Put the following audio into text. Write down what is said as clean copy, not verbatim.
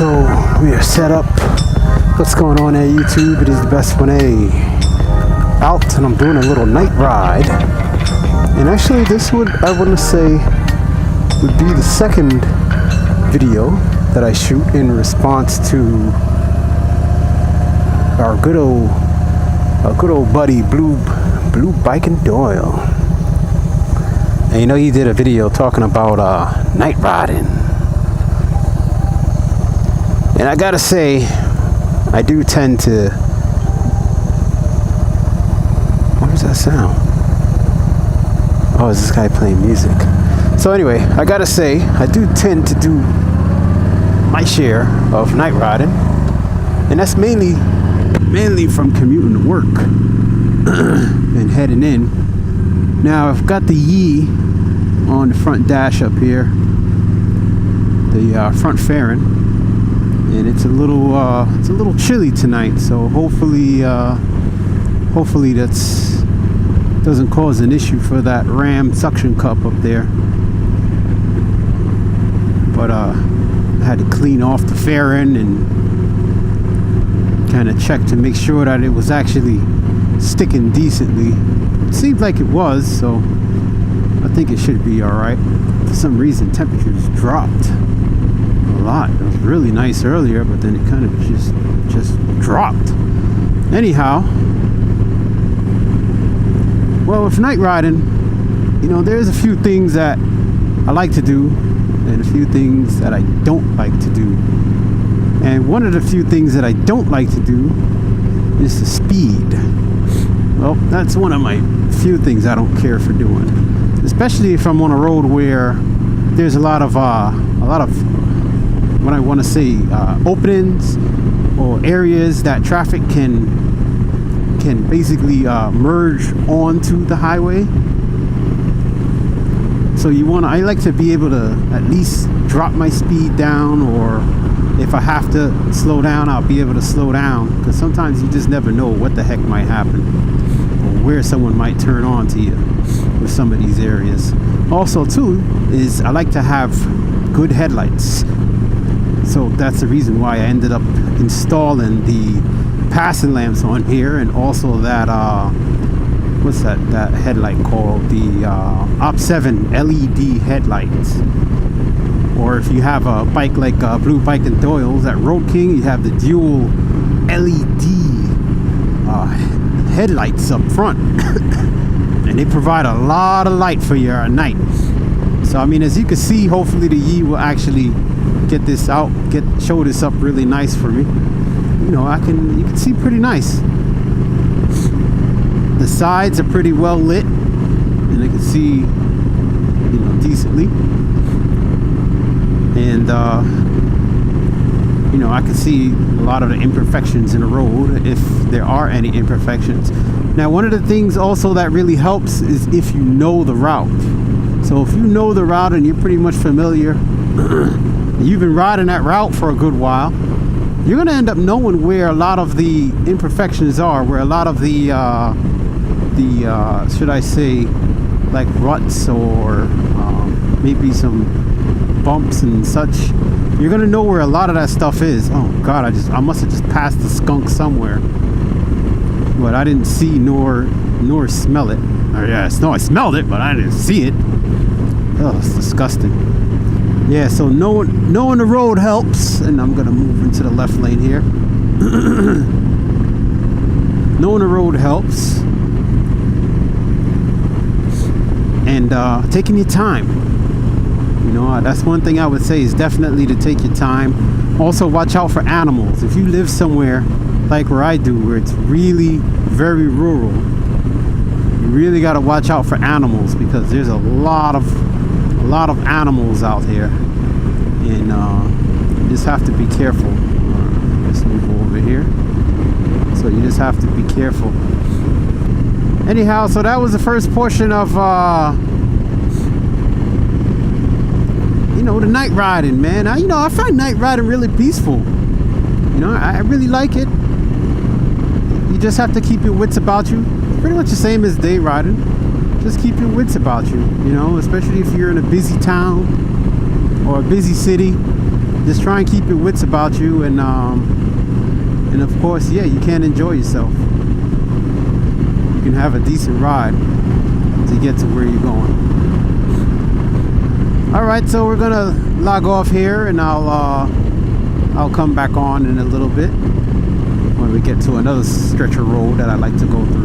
So we are set up. What's going on there, YouTube? It is the best one out, and I'm doing a little night ride. And actually, this would, I want to say, would be the second video that I shoot in response to our good old buddy Blue Bike and Doyle. And you know, he did a video talking about night riding. And I gotta say, I do tend to... What is that sound? Oh, is this guy playing music? So anyway, I gotta say, I do tend to do my share of night riding. And that's mainly from commuting to work and heading in. Now, I've got the Yi on the front dash up here. The front fairing. And it's a little chilly tonight, so hopefully that's doesn't cause an issue for that ram suction cup up there. But I had to clean off the fairing and kind of check to make sure that it was actually sticking decently. It seemed like it was, so I think it should be all right. For some reason, temperatures dropped a lot. It was really nice earlier, but then it kind of just dropped. Anyhow, well, with night riding, you know, there's a few things that I like to do and a few things that I don't like to do. And one of the few things that I don't like to do is the speed. Well, that's one of my few things I don't care for doing, especially if I'm on a road where there's a lot of what I want to say, openings or areas that traffic can basically merge onto the highway. So I like to be able to at least drop my speed down, or if I have to slow down, I'll be able to slow down, because sometimes you just never know what the heck might happen or where someone might turn on to you with some of these areas. Also too is I like to have good headlights. So that's the reason why I ended up installing the passing lamps on here, and also that what's that headlight called, the Op7 LED headlights. Or if you have a bike like Blue Bike and Doyle's at Road King, you have the dual LED headlights up front. And they provide a lot of light for you at night. So I mean, as you can see, hopefully the Yi will actually get this out, show this up really nice for me. You know, you can see pretty nice. The sides are pretty well lit, and I can see, you know, decently. And you know, I can see a lot of the imperfections in the road, if there are any imperfections. Now, one of the things also that really helps is if you know the route. So if you know the route and you're pretty much familiar, you've been riding that route for a good while, you're gonna end up knowing where a lot of the imperfections are, where a lot of the should I say, like ruts or maybe some bumps and such. You're gonna know where a lot of that stuff is. Oh God, I must have just passed the skunk somewhere, but I didn't see nor smell it. Or yes, no, I smelled it, but I didn't see it. Oh, it's disgusting. Yeah, so knowing the road helps, and I'm gonna move into the left lane here. Knowing the road helps, and taking your time. You know, that's one thing I would say, is definitely to take your time. Also, watch out for animals. If you live somewhere like where I do, where it's really very rural, you really got to watch out for animals, because there's a lot of animals out here, and you just have to be careful. Let's move over here. So you just have to be careful. Anyhow, so that was the first portion of you know, the night riding, man. You know, I find night riding really peaceful. You know, I really like it. You just have to keep your wits about you. Pretty much the same as day riding. Just keep your wits about you, you know, especially if you're in a busy town or a busy city. just try and keep your wits about you, and of course, yeah, you can enjoy yourself. You can have a decent ride to get to where you're going. All right, so we're gonna log off here, and I'll come back on in a little bit when we get to another stretch of road that I like to go through.